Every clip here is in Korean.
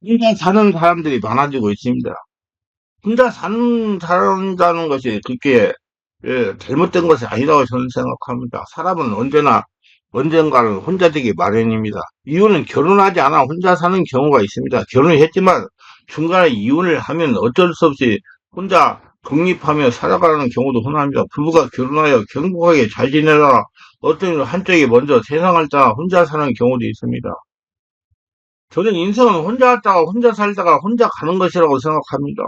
혼자 사는 사람들이 많아지고 있습니다. 혼자 산다는 것이 그렇게 잘못된 것이 아니라고 저는 생각합니다. 사람은 언젠가는 혼자 되기 마련입니다. 이유는 결혼하지 않아 혼자 사는 경우가 있습니다. 결혼을 했지만 중간에 이혼을 하면 어쩔 수 없이 혼자 독립하며 살아가는 경우도 흔합니다. 부부가 결혼하여 행복하게 잘 지내다가 어떤 한쪽이 먼저 세상을 떠나 혼자 사는 경우도 있습니다. 저는 인생은 혼자 왔다가 혼자 살다가 혼자 가는 것이라고 생각합니다.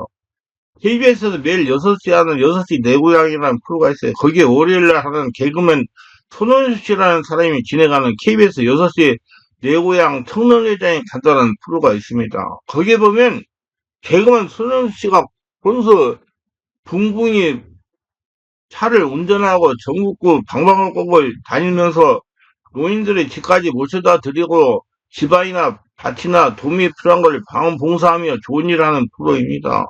KBS에서 매일 6시 하는 6시 내 고향이라는 프로가 있어요. 거기에 월요일날 하는 개그맨 손원수 씨라는 사람이 진행하는 KBS 6시 내 고향 청년회장이 간다는 프로가 있습니다. 거기에 보면 개그맨 손원수 씨가 혼수 붕붕이 차를 운전하고 전국구 방방곡곡을 다니면서 노인들의 집까지 모셔다 드리고 집안이나 밭이나 도움이 필요한 걸 방봉사하며 좋은 일을 하는 프로입니다.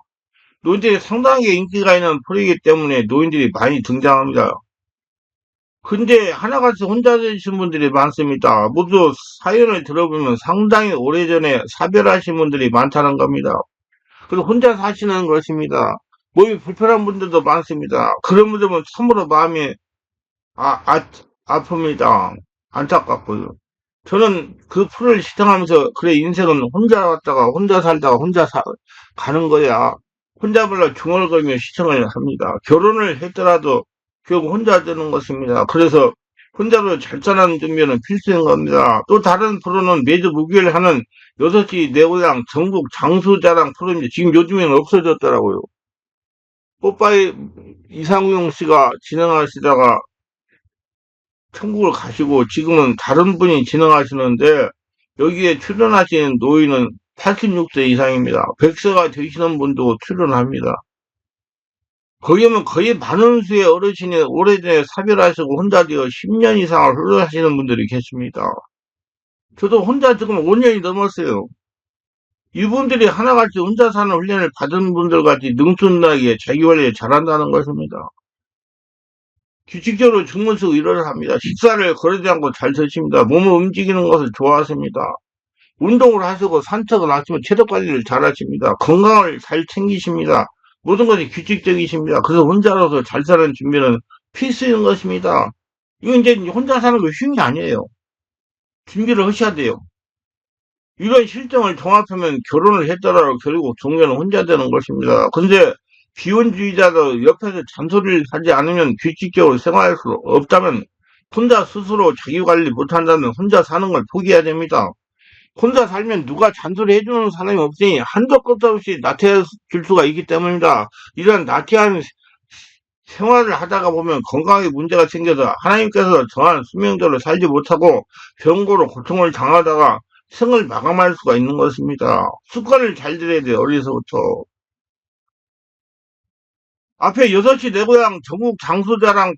노인들이 상당히 인기가 있는 프로이기 때문에 노인들이 많이 등장합니다. 근데 하나같이 혼자 되신 분들이 많습니다. 모두 사연을 들어보면 상당히 오래전에 사별하신 분들이 많다는 겁니다. 그리고 혼자 사시는 것입니다. 몸이 불편한 분들도 많습니다. 그런 분들은 참으로 마음이 아픕니다. 안타깝고요. 저는 그 프로를 시청하면서 그래 인생은 혼자 왔다가 혼자 살다가 가는 거야. 혼자말로 중얼거리며 시청을 합니다. 결혼을 했더라도 결국 혼자 되는 것입니다. 그래서 혼자로 잘 사는 준비는 필수인 겁니다. 또 다른 프로는 매주 목요일 하는 6시 내 고향 전국 장수자랑 프로인데 지금 요즘에는 없어졌더라고요. 뽀빠이 이상용 씨가 진행하시다가 천국을 가시고 지금은 다른 분이 진행하시는데 여기에 출연하시는 노인은 86세 이상입니다. 100세가 되시는 분도 출연합니다. 거기 면 거의 많은 수의 어르신이 오래전에 사별하시고 혼자 되어 10년 이상을 흘러가시는 분들이 계십니다. 저도 혼자 지금 5년이 넘었어요. 이분들이 하나같이 혼자 사는 훈련을 받은 분들 같이 능숙하게 자기관리 잘한다는 것입니다. 규칙적으로 주무 쓰고 일을 합니다. 식사를 거르지 않고 잘 드십니다. 몸을 움직이는 것을 좋아하십니다. 운동을 하시고 산책을 하시면 체력 관리를 잘 하십니다. 건강을 잘 챙기십니다. 모든 것이 규칙적이십니다. 그래서 혼자로서 잘 사는 준비는 필수인 것입니다. 이건 이제 혼자 사는 거 쉬운 게 아니에요. 준비를 하셔야 돼요. 이런 실정을 종합하면 결혼을 했더라도 결국 종교는 혼자 되는 것입니다. 근데 비혼주의자도 옆에서 잔소리를 하지 않으면 규칙적으로 생활할 수 없다면 혼자 스스로 자기 관리 못한다면 혼자 사는 걸 포기해야 됩니다. 혼자 살면 누가 잔소리 해주는 사람이 없으니 한도 끝도 없이 나태해질 수가 있기 때문입니다. 이런 나태한 생활을 하다가 보면 건강에 문제가 생겨서 하나님께서 정한 수명대로 살지 못하고 병고로 고통을 당하다가 생을 마감할 수가 있는 것입니다. 습관을 잘 들여야 돼요, 어려서부터. 앞에 6시 내 고향 전국 장수자랑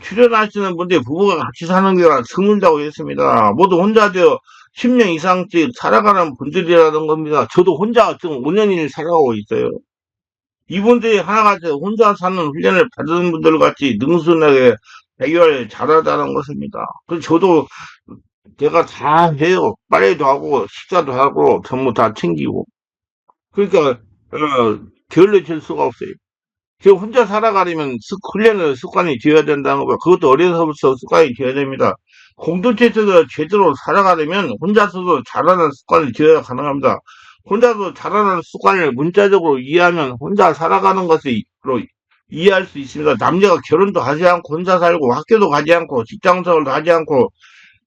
출연하시는 분들이 부부가 같이 사는 게 드물다고 했습니다. 모두 혼자 되어 10년 이상씩 살아가는 분들이라는 겁니다. 저도 혼자 지금 5년을 살아가고 있어요. 이분들이 하나같이 혼자 사는 훈련을 받은 분들 같이 능숙하게 해결 잘하다는 것입니다. 그래서 저도 제가 다 해요. 빨래도 하고 식사도 하고 전부 다 챙기고. 그러니까 게을러질 수가 없어요. 지금 혼자 살아가려면 훈련을 습관이 되어야 된다는 거, 그것도 어려서부터 습관이 되어야 됩니다. 공동체에서 제대로 살아가려면 혼자서도 잘하는 습관이 되어야 가능합니다. 혼자서 잘하는 습관을 문자적으로 이해하면 혼자 살아가는 것을 이해할 수 있습니다. 남녀가 결혼도 하지 않고 혼자 살고 학교도 가지 않고 직장생활도 하지 않고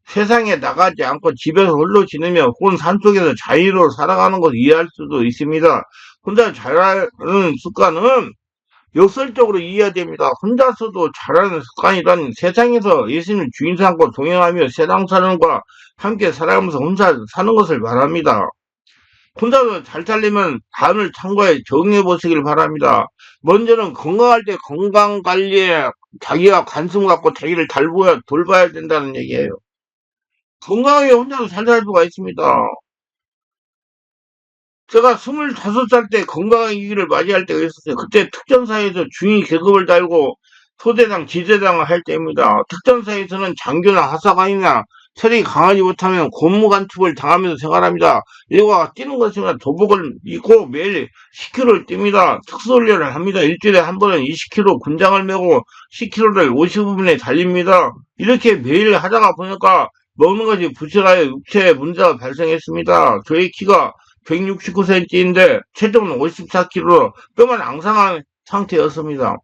세상에 나가지 않고 집에서 홀로 지내며 혹은 산속에서 자유로 살아가는 것을 이해할 수도 있습니다. 혼자 잘하는 습관은 역설적으로 이해해야 됩니다. 혼자서도 잘하는 습관이란 세상에서 예수님을 주인 삼고 동행하며 세상 사람과 함께 살아가면서 혼자 사는 것을 말합니다. 혼자서 잘 살려면 다음을 참고해 적용해 보시길 바랍니다. 먼저는 건강할 때 건강 관리에 자기가 관심 갖고 자기를 돌봐야 된다는 얘기예요. 건강하게 혼자서 잘 살 수가 있습니다. 제가 25살 때 건강위기를 맞이할 때가 있었어요. 그때 특전사에서 중위 계급을 달고 소대장, 지대장을 할 때입니다. 특전사에서는 장교나 하사관이나 체력이 강하지 못하면 고무간투를 당하면서 생활합니다. 일과가 뛰는 것이나 도복을 입고 매일 10km를 뜁니다. 특수훈련을 합니다. 일주일에 한 번은 20km 군장을 메고 10km를 55분에 달립니다. 이렇게 매일 하다가 보니까 먹는 것이 부실하여 육체에 문제가 발생했습니다. 저의 키가 169cm인데 체중은 54kg, 뼈만 앙상한 상태였습니다.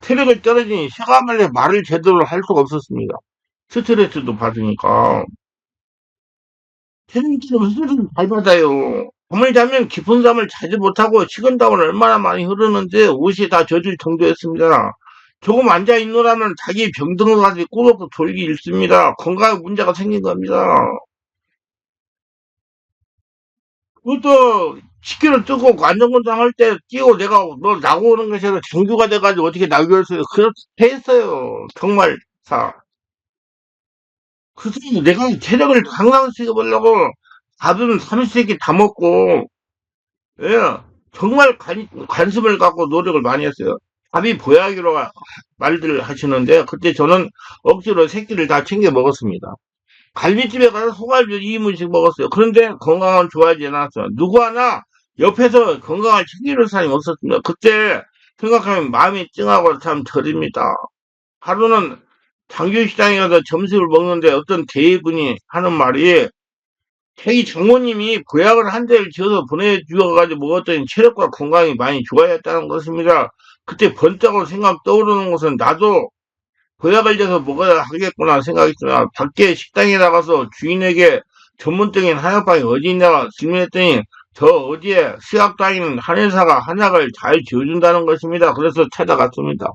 체력이 떨어지니 쇠가말려 말을 제대로 할 수가 없었습니다. 스트레스도 받으니까. 체중처럼 스트레스를 잘 받아요. 잠을 자면 깊은 잠을 자지 못하고 식은땀은 얼마나 많이 흐르는지 옷이 다 젖을 정도였습니다. 조금 앉아 있노라면 자기 병든 것 같이 꾸벅 졸기 일습니다. 건강에 문제가 생긴 겁니다. 그것도 10kg 뜨고 안전운동 할 때 뛰고 내가 너 나고 오는 것이 아니라 정규가 돼가지고 어떻게 나고 했어요. 그렇게 했어요. 정말 사. 그래서 내가 체력을 향상시켜보려고 밥은 삼시세끼 다 먹고, 예, 정말 관심을 갖고 노력을 많이 했어요. 밥이 보약이라고 말들 하시는데, 그때 저는 억지로 새끼를 다 챙겨 먹었습니다. 갈비집에 가서 소갈비 2인분씩 먹었어요. 그런데 건강은 좋아지지 않았어요. 누구 하나 옆에서 건강을 챙기는 사람이 없었습니다. 그때 생각하면 마음이 찡하고 참 저립니다. 하루는 장규시장에 가서 점심을 먹는데 어떤 대회분이 하는 말이 자기 장모님이 보약을 한 대를 지어서 보내주어가지고 먹었더니 체력과 건강이 많이 좋아졌다는 것입니다. 그때 번쩍으로 생각 떠오르는 것은 나도 보약을 지어서 먹어야 하겠구나 생각했으나 밖에 식당에 나가서 주인에게 전문적인 한약방이 어디 있냐고 질문했더니 저 어디에 수약 다니는 한의사가 한약을 잘 지어준다는 것입니다. 그래서 찾아갔습니다.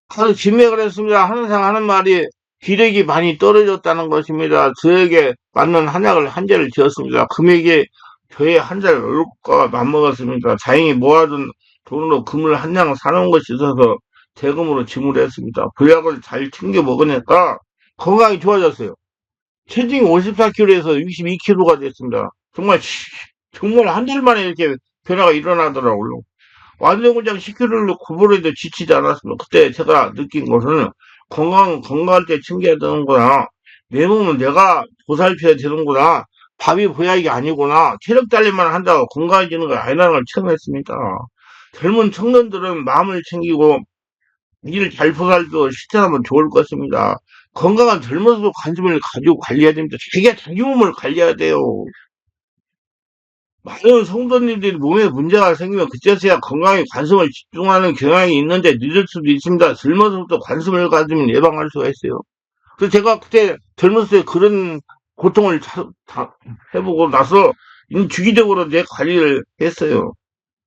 가서 진맥을 했습니다. 한의사가 하는 말이 기력이 많이 떨어졌다는 것입니다. 저에게 맞는 한약을 한 잔을 지었습니다. 금액이 저의 한 잔 얼굴과 맞먹었습니다. 다행히 모아둔 돈으로 금을 한 장 사놓은 것이 있어서 대금으로 지불했습니다. 보약을 잘 챙겨 먹으니까 건강이 좋아졌어요. 체중이 54kg에서 62kg가 됐습니다. 정말 한 달 만에 이렇게 변화가 일어나더라고요. 완전군장 10kg를 구부려도 지치지 않았습니다. 그때 제가 느낀 것은 건강할 때 챙겨야 되는구나. 내 몸은 내가 보살펴야 되는구나. 밥이 보약이 아니구나. 체력 달리만 한다고 건강해지는 거 아니라는 걸 처음 했습니다. 젊은 청년들은 마음을 챙기고 일을 잘 보살펴 실천하면 좋을 것입니다. 건강한 젊어서도 관심을 가지고 관리해야 됩니다. 자기 몸을 관리해야 돼요. 많은 성도님들이 몸에 문제가 생기면 그때서야 건강에 관심을 집중하는 경향이 있는데 늦을 수도 있습니다. 젊어서부터 관심을 가지면 예방할 수가 있어요. 그래서 제가 그때 젊었을 때 그런 고통을 해보고 나서 주기적으로 내 관리를 했어요.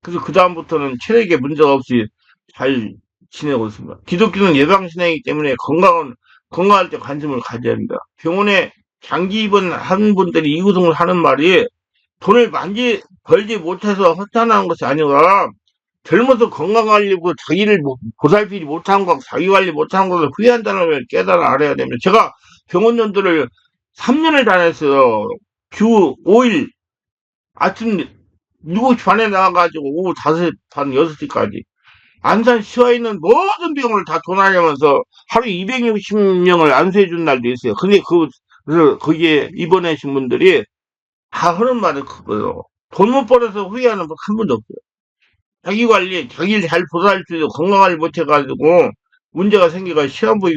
그래서 그다음부터는 체력에 문제가 없이 잘 지내고 있습니다. 기독교는 예방신앙이기 때문에 건강할 때 관심을 가져야 합니다. 병원에 장기 입원한 분들이 이구동을 하는 말이 돈을 벌지 못해서 허탄한 것이 아니라 젊어서 건강 관리고 자기를 보살피지 못한 것, 자기 관리 못한 것을 후회한다는 걸 깨달아 알아야 됩니다. 제가 병원 연도를 3년을 다녔어요. 주 5일 아침 7시 반에 나가가지고 오후 5시 반, 6시까지. 안산 시와 있는 모든 병원을 다 도나면서 하루 260명을 안수해준 날도 있어요. 근데 그래서 거기에 입원하신 분들이 다 하는 말이 그거예요. 돈 못 벌어서 후회하는 분 한 분도 없어요. 자기 관리, 자기를 잘 보살피고 건강을 못해가지고 문제가 생겨가 시한부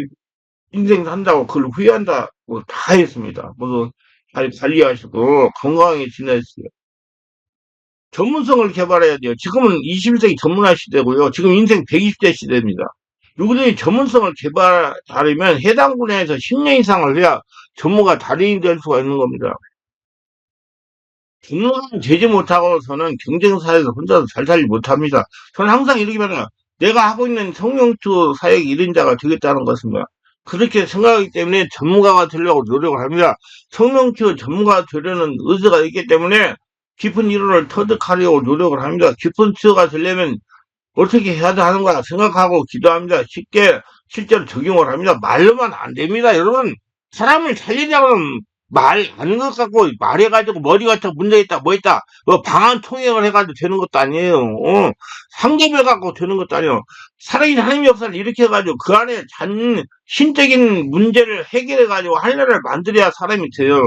인생 산다고 그걸 후회한다고 다 했습니다. 모두 잘 관리하시고 건강하게 지내세요. 전문성을 개발해야 돼요. 지금은 21세기 전문화 시대고요. 지금 인생 120대 시대입니다. 누구든지 전문성을 개발하려면 해당 분야에서 10년 이상을 해야 전문가 달인이 될 수가 있는 겁니다. 전문가는 되지 못하고 저는 경쟁사에서 혼자서 잘 살지 못합니다. 저는 항상 이렇게 말해요. 내가 하고 있는 성령추 사역 1인자가 되겠다는 것입니다. 그렇게 생각하기 때문에 전문가가 되려고 노력을 합니다. 성령추 전문가가 되려는 의지가 있기 때문에 깊은 이론을 터득하려고 노력을 합니다. 깊은 치유가 되려면 어떻게 해야 하는가 생각하고 기도합니다. 쉽게 실제로 적용을 합니다. 말로만 안 됩니다. 여러분, 사람을 살리려면 말 하는 것 갖고 말해가지고 머리가 좀 문제있다 뭐 있다 방안 통행을 해가지고 되는 것도 아니에요. 상대를 갖고 되는 것도 아니에요. 살아있는 하나님 역사를 일으켜가지고 그 안에 신적인 문제를 해결해가지고 하늘나라를 만들어야 사람이 돼요.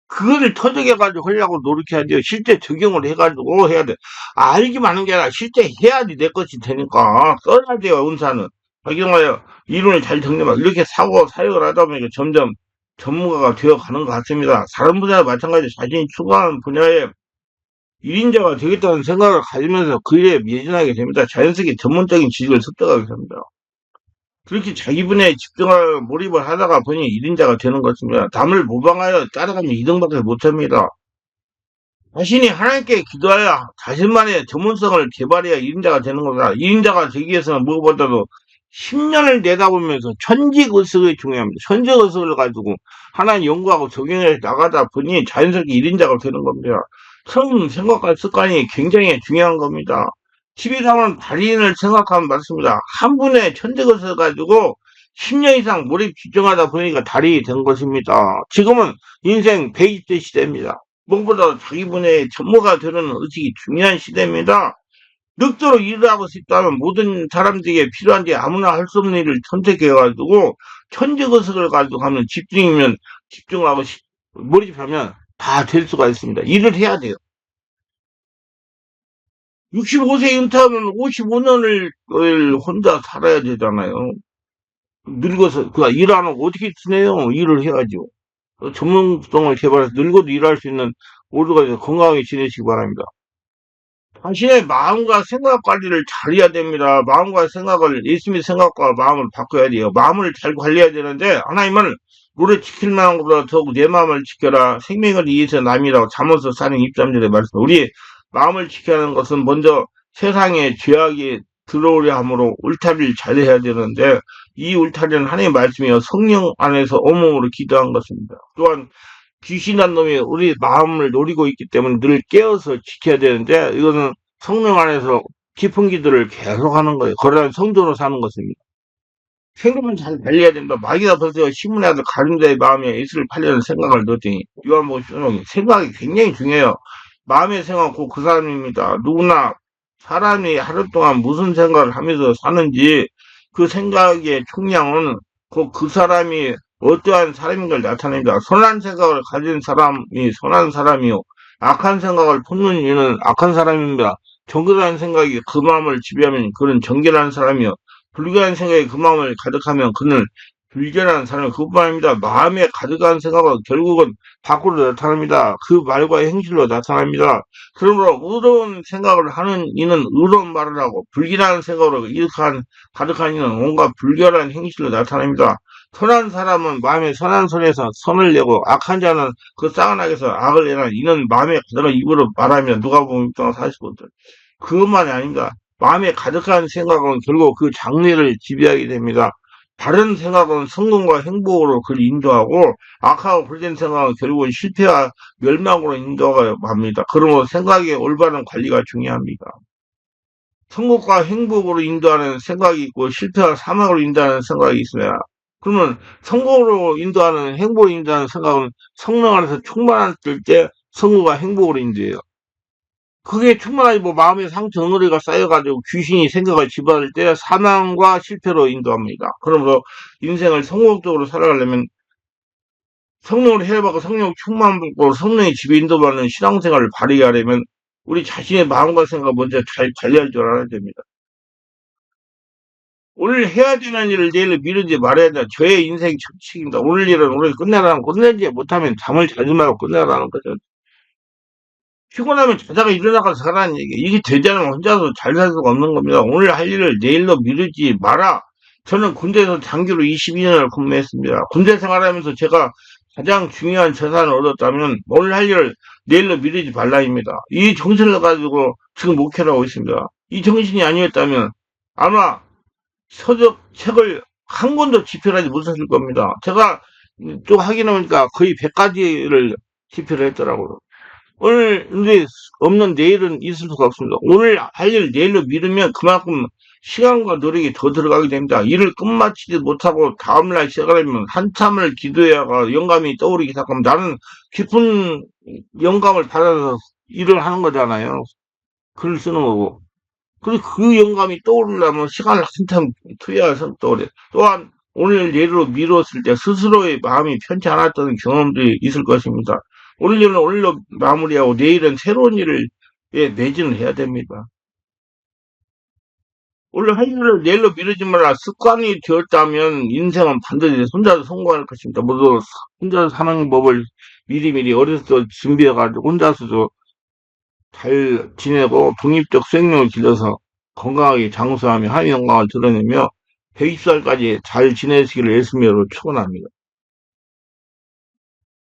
그거를 터득해가지고 하려고 노력해야 돼요. 실제 적용을 해가지고 해야 돼. 알기만 하는 게 아니라 실제 해야지 내 것이 되니까 써야 돼요. 은사는 적용하여 이론을 잘 정리하면 이렇게 사고 사역을 하다 보니까 점점 전문가가 되어가는 것 같습니다. 다른 분야와 마찬가지로 자신이 추구하는 분야에 1인자가 되겠다는 생각을 가지면서 그 일에 매진하게 됩니다. 자연스럽게 전문적인 지식을 습득하게 됩니다. 그렇게 자기 분야에 집중하여 몰입을 하다가 보니 1인자가 되는 것입니다. 남을 모방하여 따라가면 2등밖에 못합니다. 자신이 하나님께 기도하여 자신만의 전문성을 개발해야 1인자가 되는 겁니다. 1인자가 되기 위해서는 무엇보다도 10년을 내다보면서 천직의식이 중요합니다. 천직의식을 가지고 하나님 연구하고 적용해 나가다 보니 자연스럽게 1인자가 되는 겁니다. 처음 생각할 습관이 굉장히 중요한 겁니다. TV상은 달인을 생각하면 맞습니다. 한 분의 천직의식을 가지고 10년 이상 몰입 집중하다 보니까 달인이 된 것입니다. 지금은 인생 120대 시대입니다. 무엇보다 자기 분야의 전무가 되는 의식이 중요한 시대입니다. 늑대로 일을 하고 싶다면 모든 사람들에게 필요한데 아무나 할 수 없는 일을 선택해가지고 천직의식을 가지고 하면 집중이면 집중하고 몰입하면 다 될 수가 있습니다. 일을 해야 돼요. 65세 은퇴하면 55년을 혼자 살아야 되잖아요. 늙어서 일 안 하고 어떻게 지내요? 일을 해야죠. 전문성을 개발해서 늙어도 일할 수 있는 모두가 건강하게 지내시기 바랍니다. 자신의 마음과 생각 관리를 잘해야 됩니다. 마음과 생각을 예수님의 생각과 마음을 바꿔야 돼요. 마음을 잘 관리해야 되는데 하나님은 물을 지킬 만한 것보다 더욱 내 마음을 지켜라. 생명을 위해서 남이라고 잠언서 4장 23절에 말씀. 우리 마음을 지켜야 하는 것은 먼저 세상에 죄악이 들어오려 함으로 울타리를 잘 해야 되는데 이 울타리는 하나님의 말씀이요 성령 안에서 온몸으로 기도한 것입니다. 또한 귀신한 놈이 우리 마음을 노리고 있기 때문에 늘 깨어서 지켜야 되는데 이것은 성령 안에서 깊은 기도를 계속하는 거예요. 그러한 성도로 사는 것입니다. 생각은 잘 관리해야 된다. 마귀가 벌써 신문의 아들 가룟 자의 마음에 예수를 팔려는 생각을 넣었더니 요한복음 16장 생각이 굉장히 중요해요. 마음의 생각 꼭 그 사람입니다. 누구나 사람이 하루 동안 무슨 생각을 하면서 사는지 그 생각의 총량은 꼭 그 사람이 어떠한 사람인 걸 나타냅니다. 선한 생각을 가진 사람이 선한 사람이요. 악한 생각을 품는 이는 악한 사람입니다. 정결한 생각이 그 마음을 지배하면 그는 정결한 사람이요. 불결한 생각이 그 마음을 가득하면 그는 불결한 사람이 그뿐 아닙니다. 마음에 가득한 생각은 결국은 밖으로 나타납니다. 그 말과 행실로 나타납니다. 그러므로 의로운 생각을 하는 이는 의로운 말을 하고 불길한 생각으로 가득한 이는 온갖 불결한 행실로 나타납니다. 선한 사람은 마음에 선한 손에서 선을 내고 악한 자는 그 쌍한 악에서 악을 내나 이는 마음에 가득한 입으로 말하면 누가복음 6장 45절. 그것만이 아닙니다. 마음에 가득한 생각은 결국 그 장래를 지배하게 됩니다. 바른 생각은 성공과 행복으로 그를 인도하고 악하고 불된 생각은 결국은 실패와 멸망으로 인도합니다. 그러므로 생각의 올바른 관리가 중요합니다. 성공과 행복으로 인도하는 생각이 있고 실패와 사망으로 인도하는 생각이 있습니다. 그러면 성공으로 인도하는 행복으로 인도하는 생각은 성령 안에서 충만할 때 성공과 행복으로 인도해요. 그게 충만하지 마음의 상처 응어리가 쌓여가지고 귀신이 생각을 지배할 때 사망과 실패로 인도합니다. 그러므로 인생을 성공적으로 살아가려면 성령을 해외받고 성령 충만받고 성령의 지배 인도받는 신앙생활을 발휘 하려면 우리 자신의 마음과 생각을 먼저 잘 관리할 줄 알아야 됩니다. 오늘 해야 되는 일을 내일 미루지 말아야 된다. 저의 인생 철칙입니다. 오늘 일은 오늘 끝내라는 끝내지 못하면 잠을 자지 말고 끝내라는 거죠. 피곤하면 자다가 일어나가서 가라는 얘기. 이게 되지 않으면 혼자서 잘 살 수가 없는 겁니다. 오늘 할 일을 내일로 미루지 마라. 저는 군대에서 장교로 22년을 근무했습니다. 군대 생활하면서 제가 가장 중요한 재산을 얻었다면 오늘 할 일을 내일로 미루지 말라입니다. 이 정신을 가지고 지금 목회를 하고 있습니다. 이 정신이 아니었다면 아마 서적 책을 한 권도 집필하지 못했을 겁니다. 제가 또 확인해보니까 거의 100가지를 집필을 했더라고요. 오늘 근데 없는 내일은 있을 수가 없습니다. 오늘 할 일 내일로 미루면 그만큼 시간과 노력이 더 들어가게 됩니다. 일을 끝마치지 못하고 다음날 시작하려면 한참을 기도해야가 영감이 떠오르기 시작하면 나는 깊은 영감을 받아서 일을 하는 거잖아요. 글을 쓰는 거고. 그리고 그 영감이 떠오르려면 시간을 한참 투여해서 떠오르요. 또한 오늘 내일로 미뤘을 때 스스로의 마음이 편치 않았던 경험들이 있을 것입니다. 오늘 일은 오늘로 마무리하고 내일은 새로운 일을 매진을 해야 됩니다. 오늘 할 일을 내일로 미루지 말라 습관이 되었다면 인생은 반드시 혼자서 성공할 것입니다. 모두 혼자서 사는 법을 미리미리 어렸을 때 준비해가지고 혼자서도 잘 지내고 독립적 수행력을 길러서 건강하게 장수하며 한의 건강을 드러내며 120살까지 잘 지내시기를 예수님으로 축원합니다.